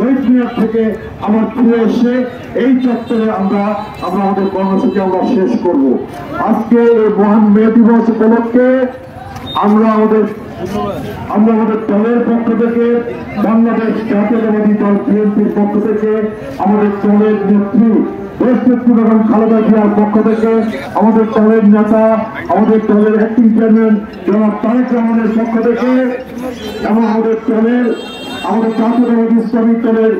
শহীদ মিনার থেকে আবার ফিরে এসে এই চত্বরে আমরা আমাদের কর্মসূচি আমরা শেষ করব। আজকে এই মহান মে দিবস উপলক্ষে আমরা আমাদের দলের পক্ষ থেকে, বাংলাদেশ জাতীয়তাবাদী দল বিএনপির পক্ষ থেকে, আমাদের দলের নেত্রী দেশনেত্রী বেগম খালেদা জিয়ার পক্ষ থেকে, আমাদের দলের নেতা, আমাদের দলের অ্যাক্টিং চেয়ারম্যান জনাব তারেক রহমানের পক্ষ থেকে এবং আমাদের জাতীয়তাবাদী শ্রমিক দলের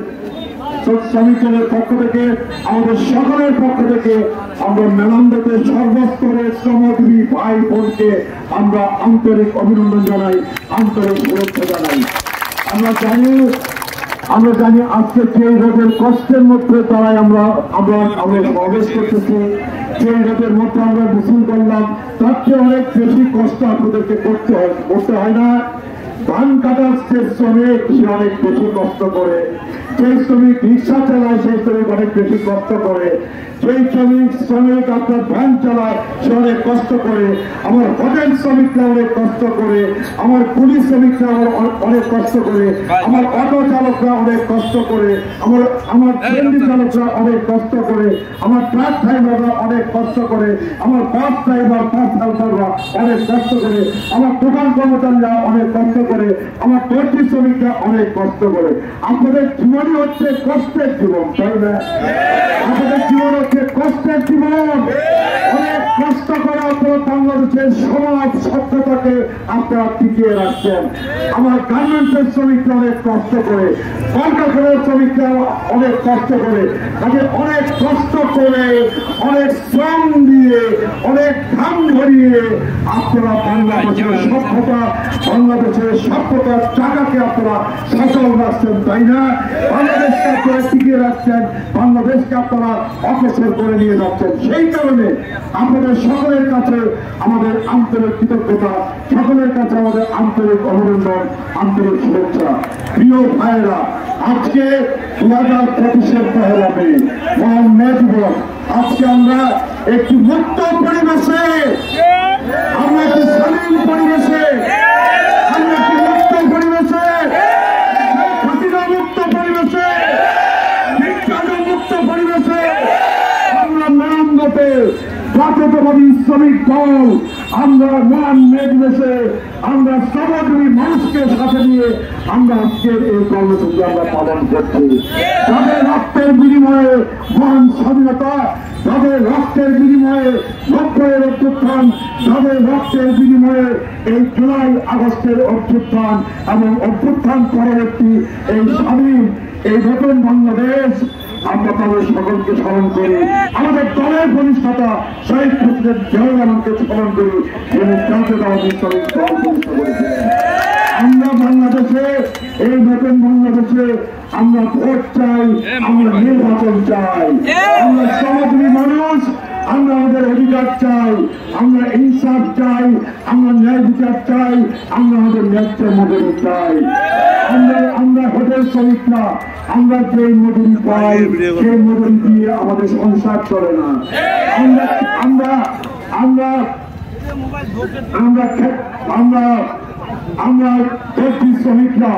পক্ষ থেকে, আমাদের সকলের পক্ষ থেকে আমরা মেলান্দতে সর্বস্তরের শ্রমজীবী ভাই বোনকে আমরা আন্তরিক অভিনন্দন জানাই, আন্তরিক শুভেচ্ছা জানাই। আমরা জানি আজকে সেই রোগের কষ্টের মধ্যে তারাই আমরা প্রবেশ করতেছি, সেই রোগের মধ্যে আমরা মিছিল করলাম, তার চেয়ে অনেক বেশি কষ্ট আপনাদেরকে করতে হয় না। ধান কাটার যে শ্রমিক সে অনেক বেশি কষ্ট করে, সেই শ্রমিক রিক্সা চালায় সেই শ্রমিক অনেক বেশি কষ্ট করে, সেই শ্রমিক আপনার ভ্যান চালায় সে অনেক কষ্ট করে, আমার হোটেল শ্রমিকরা অনেক কষ্ট করে, আমার পুলিশ শ্রমিকরা অনেক কষ্ট করে, আমার অটো চালকরা অনেক কষ্ট করে, আমার ট্রেন চালকরা অনেক কষ্ট করে, আমার ট্রাক ড্রাইভাররা অনেক কষ্ট করে, আমার বাস ড্রাইভার বাস চালকরা অনেক কষ্ট করে, আমার দোকান কর্মচারীরা অনেক কষ্ট করে, আমার দর্জি শ্রমিকরা অনেক কষ্ট করে। আপনাদের জীবনই হচ্ছে কষ্টের জীবন, তাই না? আপনাদের জীবন হচ্ছে কষ্টের জীবন। অনেক কষ্ট করে আপনারা বাংলাদেশের সমাজ সভ্যতাকে আপনারা টিকিয়ে রাখছেন। আমার গার্মেন্টসের শ্রমিকরা অনেক কষ্ট করে, কলকারখানার শ্রমিকরা অনেক কষ্ট করে, তাকে অনেক কষ্ট করে, অনেক শ্রম দিয়ে, অনেক ঘাম ঝরিয়ে আপনারা বাংলাদেশের সভ্যতার টাকাকে আপনারা সচল রাখছেন, তাই না? বাংলাদেশকে আপনারা টিকিয়ে রাখছেন, বাংলাদেশকে আপনারা অগ্রসর করে নিয়ে যাচ্ছেন। সেই কারণে আপনাদের সকলের কাছে আমাদের আন্তরিক কৃতজ্ঞতা, সকলের কাছে আমাদের আন্তরিক অভিনন্দন, আন্তরিক শুভেচ্ছা। প্রিয় ভাইয়েরা, আজকে 2025-এর পহেলা মে, মহান মে দিবস। আজকে আমরা একটি মুক্ত পরিবেশে, আমরা একটি স্বাধীন পরিবেশে, আমরা একটি মুক্ত পরিবেশে, মুক্ত পরিবেশে, মুক্ত পরিবেশে আমরা মেলান্দতে জাতীয়তাবাদী শ্রমিক দল, আমরা মহান মে দিবসে আমরা শ্রমজীবী মানুষকে সাথে নিয়ে আমরা আজকের এই কর্মসূচি আমরা পালন করছি। তাদের রক্তের বিনিময়ে মহান স্বাধীনতা, তাদের রক্তের বিনিময়ে 90-এর অভ্যুত্থান, তাদের রক্তের বিনিময়ে এই জুলাই আগস্টের অভ্যুত্থান এবং অভ্যুত্থান পরবর্তী এই স্বাধীন এই নতুন বাংলাদেশ, আমরা তাদের সকলকে স্মরণ করি। আমাদের দলের প্রতিষ্ঠাতা শহীদ প্রেসিডেন্ট জিয়াউর রহমানকে স্মরণ করি, যিনি জাতীয়তাবাদী শ্রমিক দল প্রতিষ্ঠা করেছিলেন। আমরা বাংলাদেশে, এই নতুন বাংলাদেশে আমরা ভোট চাই, আমরা নির্বাচন চাই, আমরা সমাজী মানুষ, আমরা আমাদের অধিকার চাই, আমরা ইনসাফ চাই, আমরা ন্যায় বিচার চাই, আমরা আমাদের ন্যায্য মজুরি চাই। আমরা হোটেল শ্রমিকরা আমরা যে মজুরি পাই সেই মজুরি দিয়ে আমাদের সংসার চলে না। আমরা দর্জি শ্রমিকরা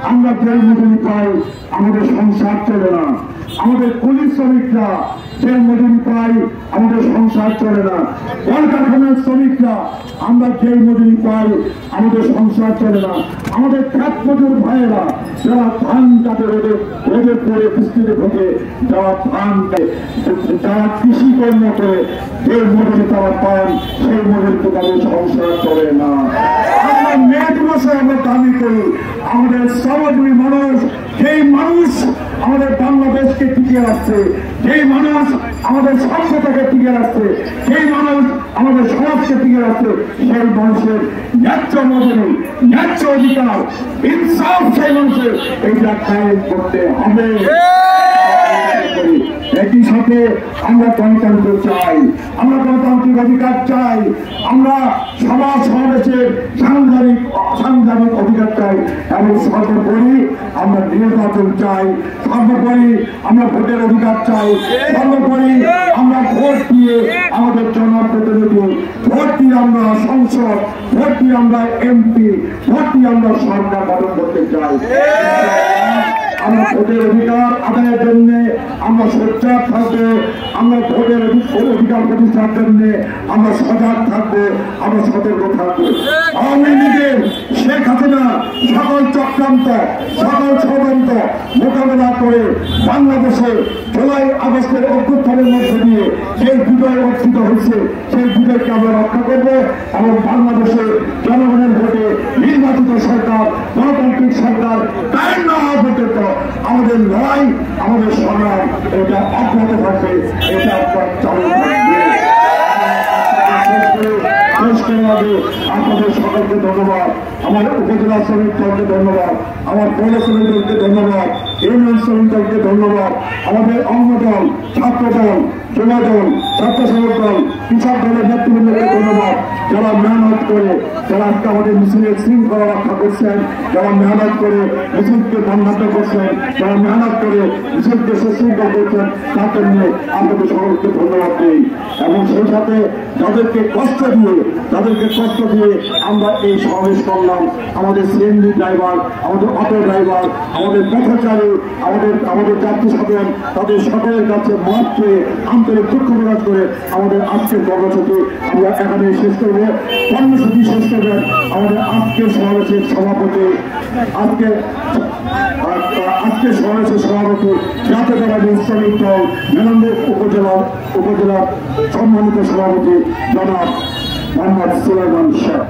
আমরা যে মজুরি পাই আমাদের সংসার চলে না। আমাদের পুলিশ শ্রমিকরা যে মজুরি পাই আমাদের সংসার চলে না। কলকারখানার শ্রমিকরা আমরা যে মজুরি পাই আমাদের সংসার চলে না। আমাদের খেত মজুর ভাইয়েরা যারা ধান কাটে রোদের পরে বৃষ্টিতে ভোগে, যারা যারা কৃষি কর্ম করে যে মজুরি তারা পান সেই মজুরিতে তাদের সংসার চলে না। আমরা মে দিবসে আমরা দাবি করি আমাদের শ্রমজীবী মানুষ, যেই মানুষ আমাদের বাংলাদেশকে টিকিয়ে রাখছে, যেই মানুষ আমাদের সভ্যতাকে টিকিয়ে রাখছে, যেই মানুষ আমাদের সমাজকে টিকিয়ে রাখছে, সেই মানুষের ন্যায্য মজুরি, ন্যায্য অধিকার, ইনসাফ সেই মানুষের এইটা কায়েম করতে হবে। একই সাথে আমরা গণতন্ত্র চাই, আমরা গণতান্ত্রিক অধিকার চাই, আমরা সমাজ সমাবেশের সাংবিধানিক অধিকার চাই এবং সর্বোপরি আমরা নির্বাচন চাই, সর্বোপরি আমরা ভোটের অধিকার চাই, সর্বোপরি আমরা ভোট দিয়ে আমাদের জনপ্রতিনিধি, ভোট দিয়ে আমরা সংসদ, ভোট দিয়ে আমরা এমপি, ভোট দিয়ে আমরা সরকার গঠন করতে চাই। আমরা ভোটের অধিকার আদায়ের জন্য আমরা সোচ্চার থাকবো, আমরা ভোটের অধিকার প্রতিষ্ঠার জন্য আমরা সজাগ থাকবো, আমরা সতর্ক থাকবো। আওয়ামী লীগের শেখ হাসিনা সকল চক্রান্ত সকল ষড়যন্ত্র মোকাবেলা করে বাংলাদেশে জুলাই আগস্টের অভ্যুত্থানের মধ্যে দিয়ে যে বিজয় অর্জিত হয়েছে সেই বিজয়কে আমরা রক্ষা করবো এবং বাংলাদেশে জনগণের ভোটে নির্বাচিত সরকার গণতান্ত্রিক সরকার কায়েম না হওয়া পর্যন্ত আমাদের লড়াই আমাদের সংগ্রাম এটা অব্যাহত থাকবে, এটা চালু থাকবে। আপনাদের সকলকে ধন্যবাদ, আমার উপজেলা শ্রমিক দলকে ধন্যবাদ, আমার পৌর শ্রমিক দলকে ধন্যবাদ, ইউনিয়ন শ্রমিক দলকে ধন্যবাদ, আমাদের অঙ্গ দল, ছাত্র দল, যুবা দল, ছাত্রসেবক দল, কৃষক দলের নেতৃবৃন্দকে ধন্যবাদ, যারা মেহনত করে, যারা আজকে আমাদের মিছিলের শৃঙ্খলা রক্ষা করছেন, যারা মেহনত করে মিছিলকে বন্ধ করছেন, যারা মেহনত করে মিছিলকে সুশৃঙ্খল করছেন, তাদের নিয়ে আপনাদের সকলকে ধন্যবাদ দিই। এবং সেই সাথে যাদেরকে কষ্ট দিয়ে আমরা এই সমাবেশ করলাম, আমাদের সিএনজি ড্রাইভার, আমাদের অটো ড্রাইভার, আমাদের পথচারী, আমাদের যাত্রী সাধারণ, তাদের সকলের কাছে মাঠ পেয়ে আন্তরিক দুঃখ প্রকাশ করে আমাদের আজকের কর্মসূচি আমরা এখানে শেষ করবো। কর্মসূচি শেষ করবেন আমাদের আজকের সমাবেশের সভাপতি, আজকের সমাবেশের সভাপতি জাতীয়তাবাদী শ্রমিক দল মেলান্দে উপজেলার সম্মানিত সভাপতি জনাব মোহাম্মদ সুলাইমান শাহ।